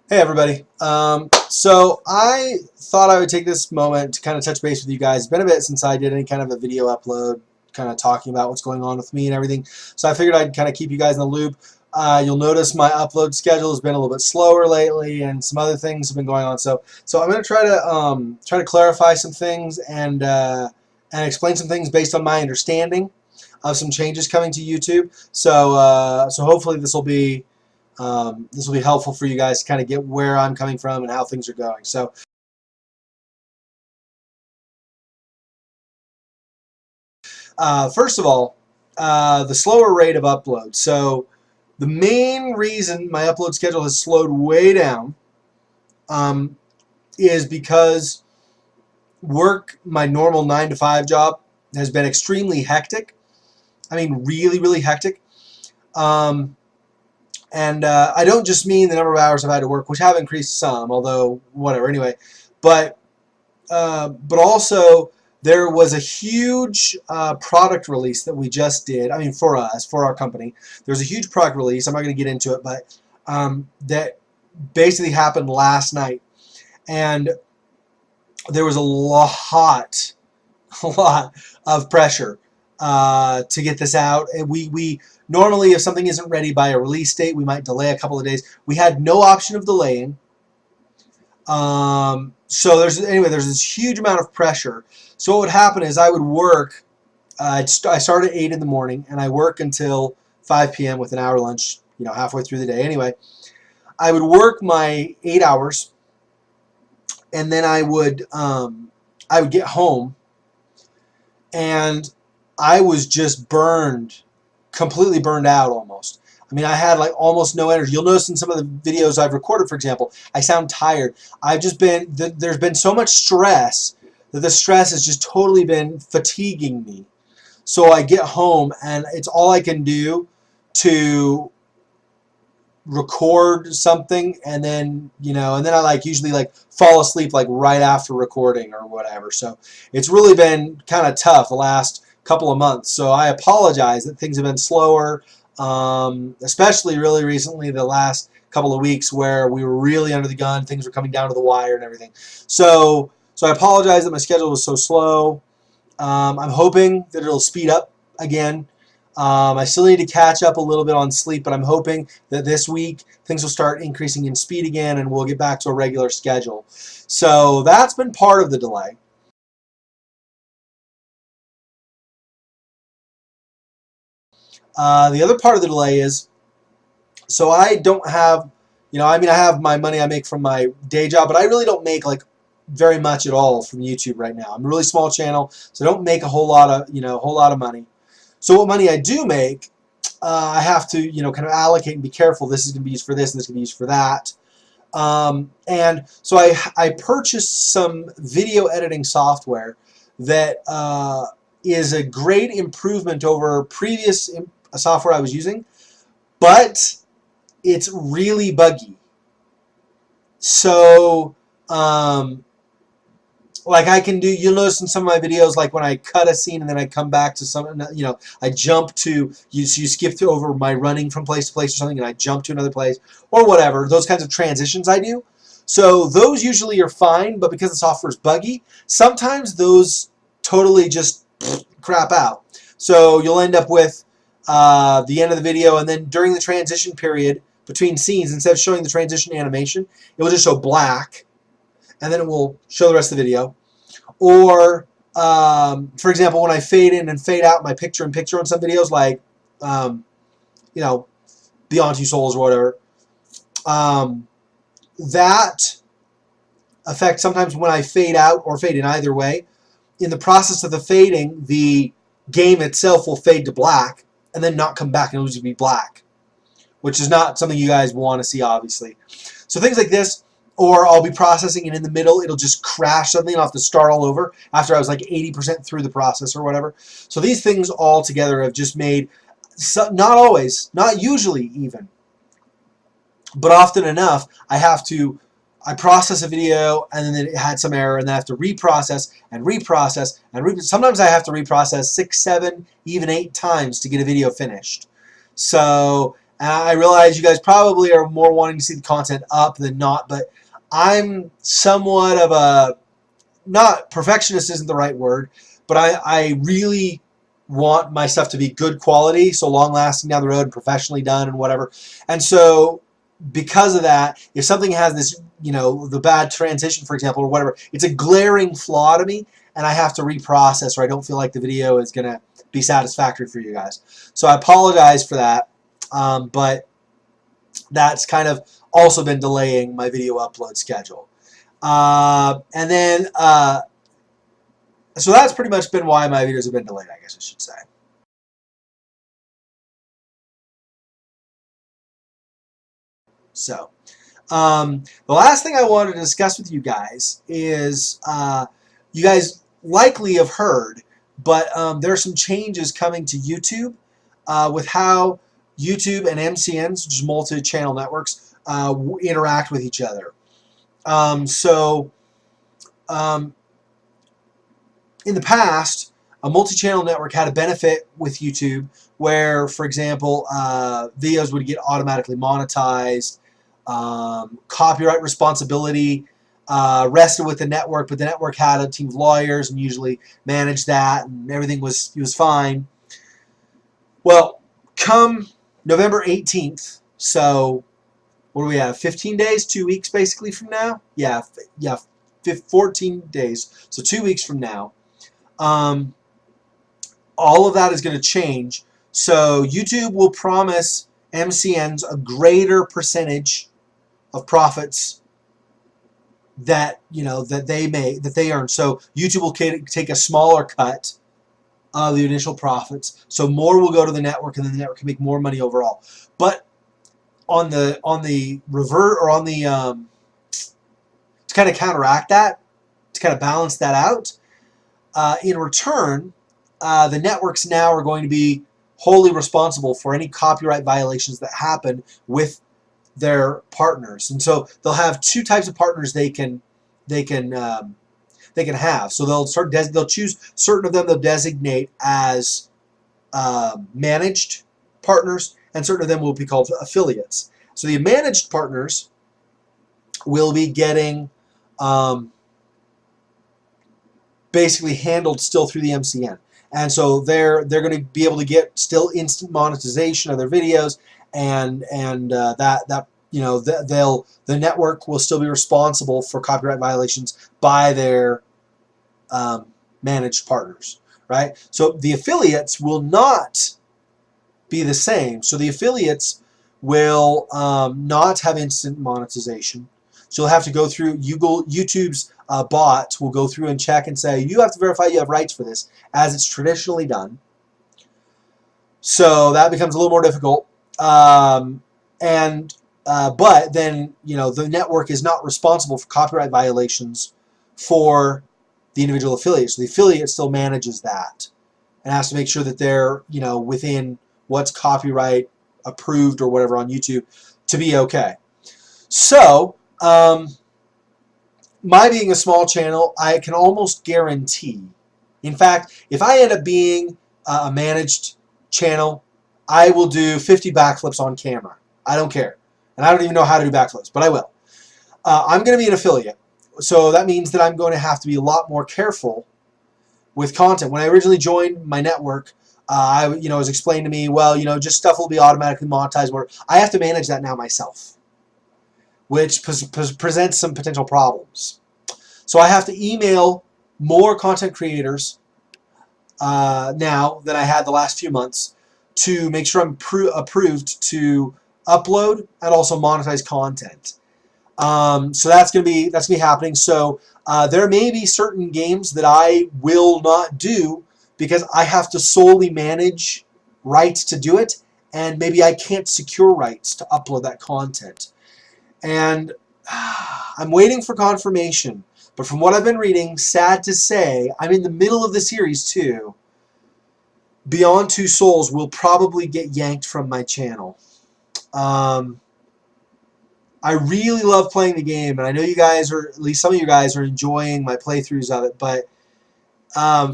Hey everybody. So I thought I would take this moment to kind of touch base with you guys. It's been a bit since I did any kind of a video upload, kind of talking about what's going on with me and everything. So I figured I'd kind of keep you guys in the loop. You'll notice my upload schedule has been a little bit slower lately, and some other things have been going on. So I'm going to try to clarify some things and explain some things based on my understanding of some changes coming to YouTube. So hopefully this will be helpful for you guys to kind of get where I'm coming from and how things are going. So, first of all, the slower rate of upload. So, the main reason my upload schedule has slowed way down is because my normal 9 to 5 job, has been extremely hectic. I mean, really, really hectic. And I don't just mean the number of hours I've had to work, which have increased some, although whatever. Anyway, but also there was a huge product release that we just did. I mean, for us, for our company, there's a huge product release. I'm not going to get into it, but that basically happened last night, and there was a lot of pressure to get this out. And we normally, if something isn't ready by a release date, we might delay a couple of days. We had no option of delaying. So there's this huge amount of pressure. So what would happen is I would work. I start at 8 in the morning and I work until 5 p.m. with an hour lunch. Halfway through the day. Anyway, I would work my 8 hours, and then I would get home, and I was just completely burned out almost. I mean, I had like almost no energy. You'll notice in some of the videos I've recorded, for example, I sound tired. There's been so much stress that the stress has just totally been fatiguing me. So I get home and it's all I can do to record something, and then I usually fall asleep right after recording or whatever. So it's really been kind of tough the last couple of months. So I apologize that things have been slower, especially really recently, the last couple of weeks where we were really under the gun, things were coming down to the wire and everything. So I apologize that my schedule was so slow. I'm hoping that it'll speed up again. I still need to catch up a little bit on sleep, but I'm hoping that this week things will start increasing in speed again and we'll get back to a regular schedule. So that's been part of the delay. The other part of the delay is, so I don't have, I have my money I make from my day job, but I really don't make very much at all from YouTube right now. I'm a really small channel, so I don't make a whole lot of money. So what money I do make, I have to, kind of allocate and be careful. This is going to be used for this, and this is going to be used for that. And so I purchased some video editing software that is a great improvement over previous software I was using, but it's really buggy. So you'll notice in some of my videos, like when I cut a scene and then I come back to some, I jump to, you skip over my running from place to place or something, and I jump to another place or whatever, those kinds of transitions I do. So those usually are fine, but because the software is buggy, sometimes those totally just crap out. So you'll end up with the end of the video, and then during the transition period between scenes, instead of showing the transition animation, it will just show black, and then it will show the rest of the video. Or, for example, when I fade in and fade out my picture-in-picture on some videos, like, Beyond Two Souls or whatever, that affects sometimes when I fade out or fade in, either way. In the process of the fading, the game itself will fade to black and then not come back, and it'll just be black, which is not something you guys want to see, obviously. So things like this. Or I'll be processing, and in the middle it'll just crash suddenly, and I'll have to start all over after I was like 80% through the process or whatever. So these things all together have just made, not always, not usually even, but often enough, I process a video and then it had some error, and then I have to reprocess and reprocess and sometimes I have to reprocess 6, 7, even 8 times to get a video finished. So And I realize you guys probably are more wanting to see the content up than not, but I'm somewhat of a, not perfectionist isn't the right word, but I really want my stuff to be good quality, so long lasting down the road and professionally done and whatever. And so because of that, if something has this, the bad transition, for example, or whatever, it's a glaring flaw to me, and I have to reprocess, or I don't feel like the video is going to be satisfactory for you guys. So I apologize for that, but that's kind of also been delaying my video upload schedule. And then, so that's pretty much been why my videos have been delayed, I guess I should say. So, the last thing I wanted to discuss with you guys is, you guys likely have heard, but there are some changes coming to YouTube with how YouTube and MCNs, which is multi-channel networks, interact with each other. In the past, a multi-channel network had a benefit with YouTube where, for example, videos would get automatically monetized, copyright responsibility rested with the network, but the network had a team of lawyers and usually managed that, and everything was fine. Well, come November 18th, so what do we have? 15 days, 2 weeks basically from now? Yeah, 14 days, so 2 weeks from now. All of that is going to change. So YouTube will promise MCNs a greater percentage of profits that they earn. So YouTube will take a smaller cut of the initial profits. So more will go to the network, and then the network can make more money overall. But on the revert, or on the to kind of counteract that, to kind of balance that out, in return, the networks now are going to be wholly responsible for any copyright violations that happen with their partners, and so they'll have two types of partners they can have. So they'll choose certain of them they'll designate as managed partners, and certain of them will be called affiliates. So the managed partners will be getting basically handled still through the MCN, and so they're going to be able to get still instant monetization of their videos, and the network will still be responsible for copyright violations by their managed partners, right? So the affiliates will not be the same. So the affiliates will not have instant monetization. So you'll have to go through YouTube's bot will go through and check and say, you have to verify you have rights for this, as it's traditionally done. So that becomes a little more difficult. But then the network is not responsible for copyright violations for the individual affiliate. So the affiliate still manages that and has to make sure that they're within what's copyright approved or whatever on YouTube to be okay. So my being a small channel, I can almost guarantee, in fact, if I end up being a managed channel, I will do 50 backflips on camera. I don't care. And I don't even know how to do backflips, but I will. I'm going to be an affiliate, so that means that I'm going to have to be a lot more careful with content. When I originally joined my network, it was explained to me, well, just stuff will be automatically monetized. Where I have to manage that now myself, which presents some potential problems. So I have to email more content creators now than I had the last few months to make sure I'm approved to upload and also monetize content. So that's gonna be happening. So there may be certain games that I will not do because I have to solely manage rights to do it, and maybe I can't secure rights to upload that content. And I'm waiting for confirmation, but from what I've been reading, sad to say, I'm in the middle of the series too. Beyond Two Souls will probably get yanked from my channel. I really love playing the game, and I know you guys are, at least some of you guys are enjoying my playthroughs of it, but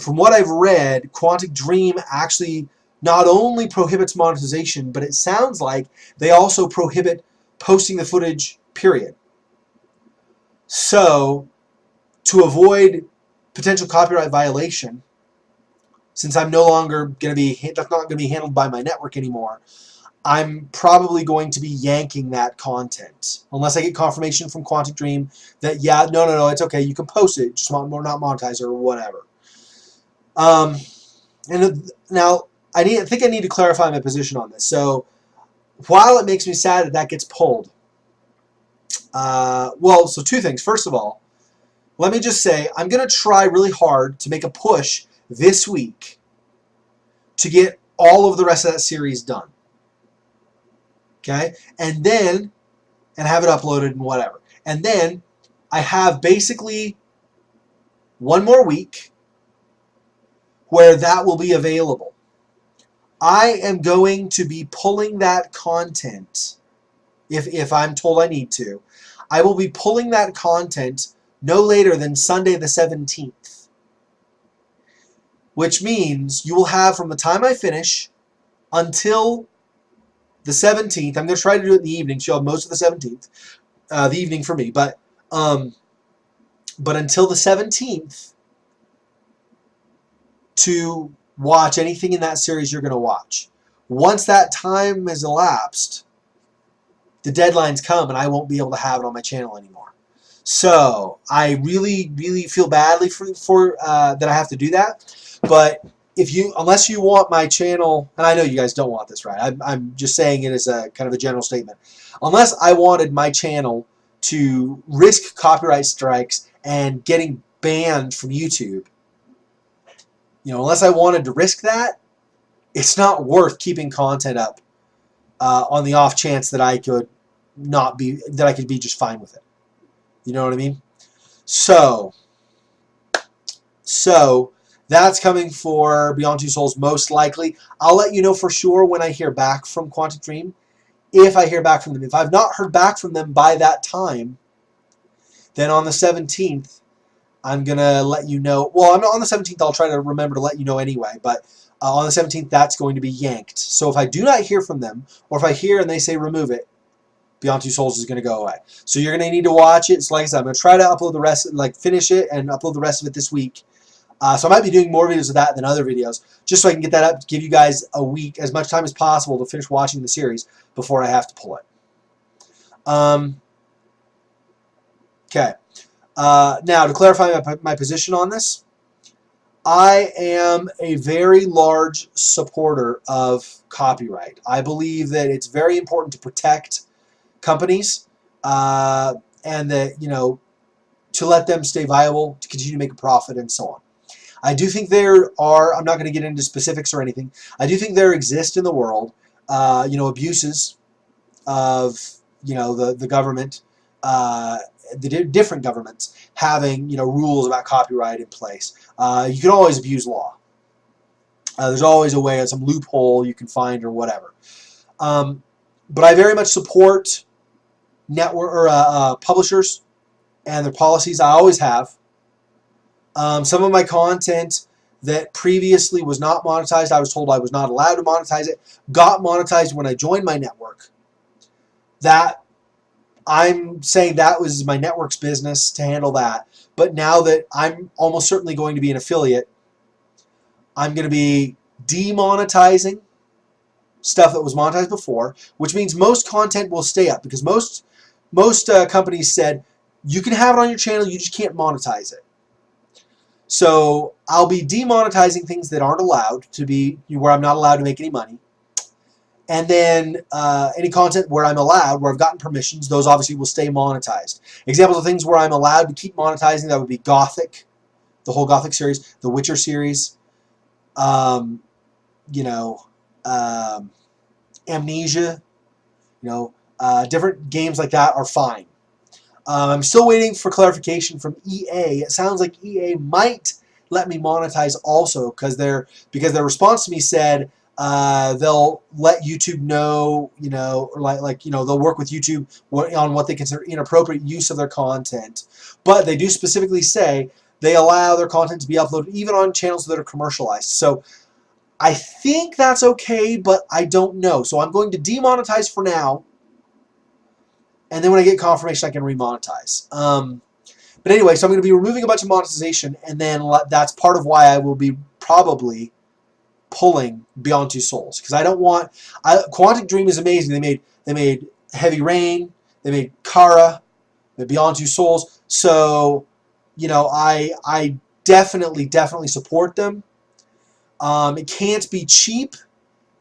from what I've read, Quantic Dream actually not only prohibits monetization, but it sounds like they also prohibit posting the footage, period. So, to avoid potential copyright violation, since I'm no longer going to be, that's not going to be handled by my network anymore, I'm probably going to be yanking that content. Unless I get confirmation from Quantic Dream that, yeah, no, it's okay, you can post it, just not monetize it or whatever. And now, I think I need to clarify my position on this. So, while it makes me sad that that gets pulled, well, so two things. First of all, let me just say, I'm going to try really hard to make a push this week to get all of the rest of that series done. Okay? And have it uploaded and whatever. And then I have basically one more week where that will be available. I am going to be pulling that content, if I'm told I need to. I will be pulling that content no later than Sunday the 17th. Which means you will have from the time I finish until the 17th. I'm going to try to do it in the evening, so you'll have most of the 17th. The evening for me. But until the 17th to watch anything in that series you're going to watch. Once that time has elapsed, the deadlines come and I won't be able to have it on my channel anymore. So I really feel badly for that I have to do that. But unless you want my channel, and I know you guys don't want this, right? I'm just saying it as a kind of a general statement. Unless I wanted my channel to risk copyright strikes and getting banned from YouTube, unless I wanted to risk that, it's not worth keeping content up on the off chance that I could be just fine with it. You know what I mean? So that's coming for Beyond Two Souls most likely. I'll let you know for sure when I hear back from Quantic Dream, if I hear back from them. If I've not heard back from them by that time, then on the 17th, I'm going to let you know. Well, on the 17th, I'll try to remember to let you know anyway, but on the 17th, that's going to be yanked. So if I do not hear from them, or if I hear and they say remove it, Beyond Two Souls is going to go away. So you're going to need to watch it. So like I said, I'm going to try to upload the rest, finish it and upload the rest of it this week. So I might be doing more videos of that than other videos, just so I can get that up to give you guys a week, as much time as possible to finish watching the series before I have to pull it. Okay. Now, to clarify my position on this, I am a very large supporter of copyright. I believe that it's very important to protect companies and that, to let them stay viable, to continue to make a profit, and so on. I do think there are, I'm not going to get into specifics or anything, I do think there exist in the world, abuses of, the government, the different governments having, rules about copyright in place. You can always abuse law. There's always a way, some loophole you can find or whatever. But I very much support network or publishers and their policies. I always have. Some of my content that previously was not monetized, I was told I was not allowed to monetize it, got monetized when I joined my network. That I'm saying that was my network's business to handle that. But now that I'm almost certainly going to be an affiliate, I'm going to be demonetizing stuff that was monetized before, which means most content will stay up, because most companies said you can have it on your channel, you just can't monetize it. So I'll be demonetizing things that aren't allowed to be, where I'm not allowed to make any money. And then any content where I'm allowed, where I've gotten permissions, those obviously will stay monetized. Examples of things where I'm allowed to keep monetizing, that would be Gothic, the whole Gothic series, the Witcher series, Amnesia, different games like that are fine. I'm still waiting for clarification from EA. It sounds like EA might let me monetize also, because their response to me said they'll let YouTube know, or they'll work with YouTube on what they consider inappropriate use of their content. But they do specifically say they allow their content to be uploaded even on channels that are commercialized. So I think that's okay, but I don't know. So I'm going to demonetize for now, and then when I get confirmation, I can remonetize. But anyway, so I'm going to be removing a bunch of monetization, and then that's part of why I will be probably pulling Beyond Two Souls, because I don't want. Quantic Dream is amazing. They made Heavy Rain, they made Kara, they made Beyond Two Souls. So, you know, I definitely support them. It can't be cheap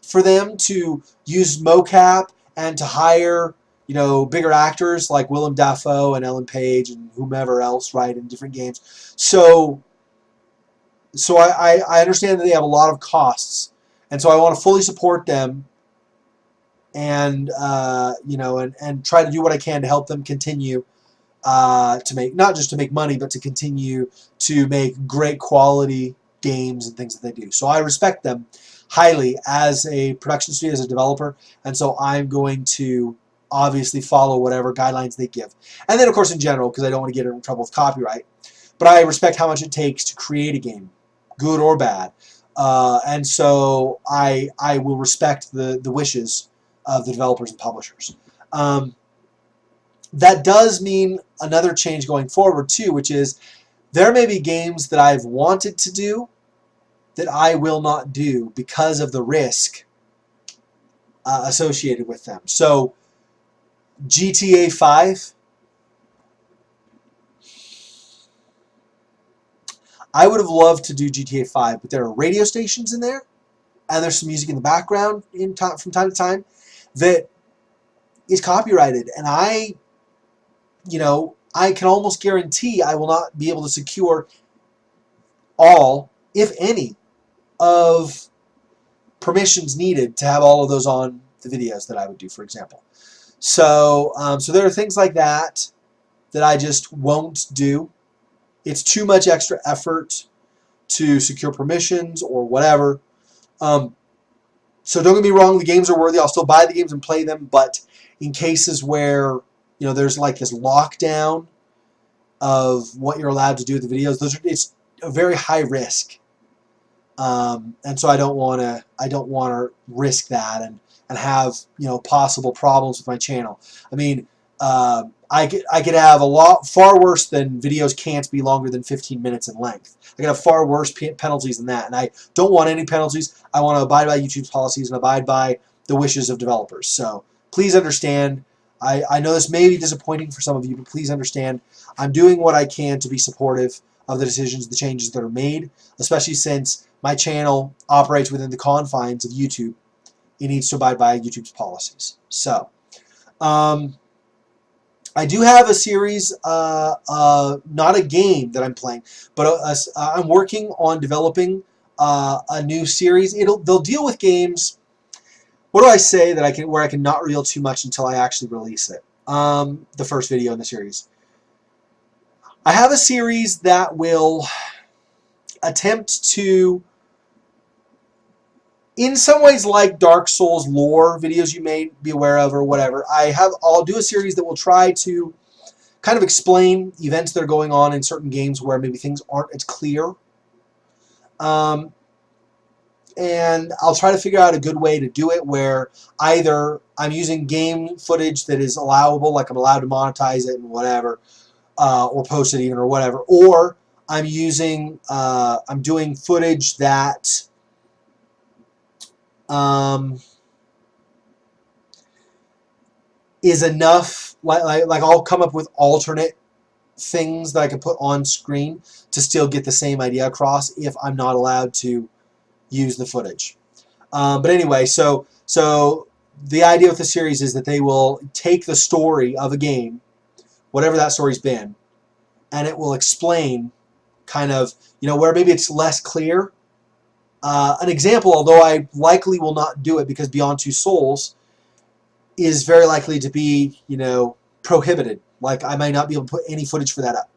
for them to use mocap and to hire, you know, bigger actors like Willem Dafoe and Ellen Page and whomever else, right, in different games. So I understand that they have a lot of costs, and so I want to fully support them, and you know, and try to do what I can to help them continue to make, not just to make money, but to continue to make great quality games and things that they do. So I respect them highly as a production studio, as a developer, and so I'm going to obviously follow whatever guidelines they give. And then, of course, in general, because I don't want to get in trouble with copyright, but I respect how much it takes to create a game, good or bad. And so I will respect the wishes of the developers and publishers. That does mean another change going forward too, which is there may be games that I've wanted to do that I will not do because of the risk associated with them. So GTA 5, I would have loved to do GTA 5, but there are radio stations in there, and there's some music in the background from time to time that is copyrighted, and I can almost guarantee I will not be able to secure all, if any, of permissions needed to have all of those on the videos that I would do, for example. So, so there are things like that that I just won't do. It's too much extra effort to secure permissions or whatever. So don't get me wrong, the games are worthy. I'll still buy the games and play them, but in cases where, you know, there's like this lockdown of what you're allowed to do with the videos, it's a very high risk. And so I don't want to risk that and have, you know, possible problems with my channel. I mean, I could have a lot far worse than videos can't be longer than 15 minutes in length. I could have far worse penalties than that, and I don't want any penalties. I want to abide by YouTube's policies and abide by the wishes of developers. So please understand. I know this may be disappointing for some of you, but please understand. I'm doing what I can to be supportive of the decisions, the changes that are made, especially since my channel operates within the confines of YouTube. It needs to abide by YouTube's policies. So, I do have a series, not a game that I'm playing, but I'm working on developing a new series. They'll deal with games. What do I say that where I can not reveal too much until I actually release it? The first video in the series. I have a series that will attempt to, in some ways, like Dark Souls lore videos you may be aware of or whatever. I'll do a series that will try to kind of explain events that are going on in certain games where maybe things aren't as clear. And I'll try to figure out a good way to do it where either I'm using game footage that is allowable, like I'm allowed to monetize it and whatever, or post it even or whatever, or I'm doing footage that is enough, like I'll come up with alternate things that I can put on screen to still get the same idea across if I'm not allowed to use the footage. But anyway, so the idea with the series is that they will take the story of a game, whatever that story's been, and it will explain kind of, you know, where maybe it's less clear. An example, although I likely will not do it because Beyond Two Souls is very likely to be, you know, prohibited. Like I might not be able to put any footage for that up.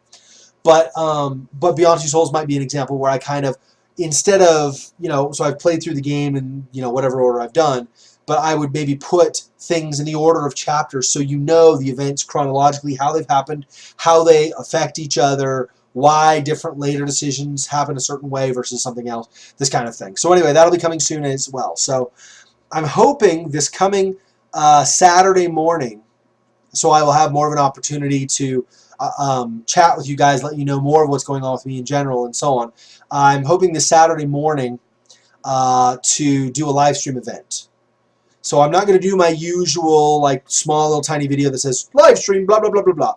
But Beyond Two Souls might be an example where I kind of, instead of, you know, so I've played through the game in, you know, whatever order I've done, but I would maybe put things in the order of chapters so you know the events chronologically, how they've happened, how they affect each other, why different later decisions happen a certain way versus something else, this kind of thing. So anyway, that'll be coming soon as well. So I'm hoping this coming Saturday morning, so I will have more of an opportunity to chat with you guys, let you know more of what's going on with me in general and so on. I'm hoping this Saturday morning to do a live stream event. So I'm not going to do my usual like small little tiny video that says live stream blah blah blah blah blah.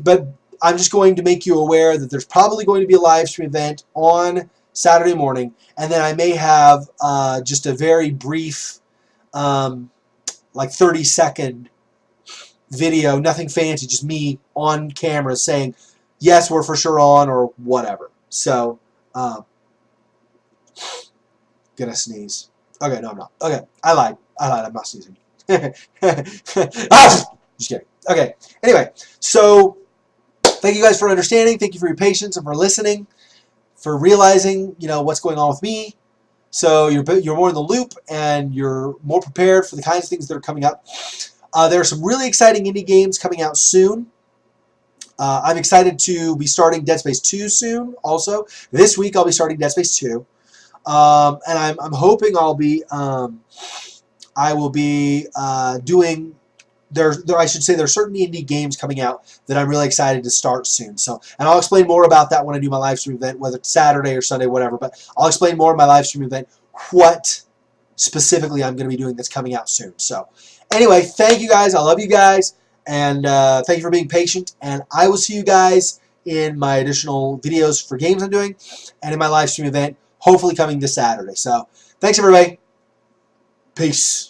But I'm just going to make you aware that there's probably going to be a live stream event on Saturday morning, and then I may have just a very brief like 30-second video, nothing fancy, just me on camera saying yes, we're for sure on, or whatever. So gonna sneeze. Okay, no, I'm not. Okay, I lied. I'm not sneezing. Just kidding. Okay. Anyway, so thank you guys for understanding. Thank you for your patience and for listening, for realizing, you know, what's going on with me. So you're more in the loop and you're more prepared for the kinds of things that are coming up. There are some really exciting indie games coming out soon. I'm excited to be starting Dead Space 2 soon. Also, this week I'll be starting Dead Space 2, and I'm hoping I will be doing. I should say there's certain indie games coming out that I'm really excited to start soon. So, and I'll explain more about that when I do my live stream event, whether it's Saturday or Sunday, whatever. But I'll explain more in my live stream event what specifically I'm going to be doing that's coming out soon. So, anyway, thank you guys. I love you guys, and thank you for being patient. And I will see you guys in my additional videos for games I'm doing, and in my live stream event, hopefully coming this Saturday. So, thanks everybody. Peace.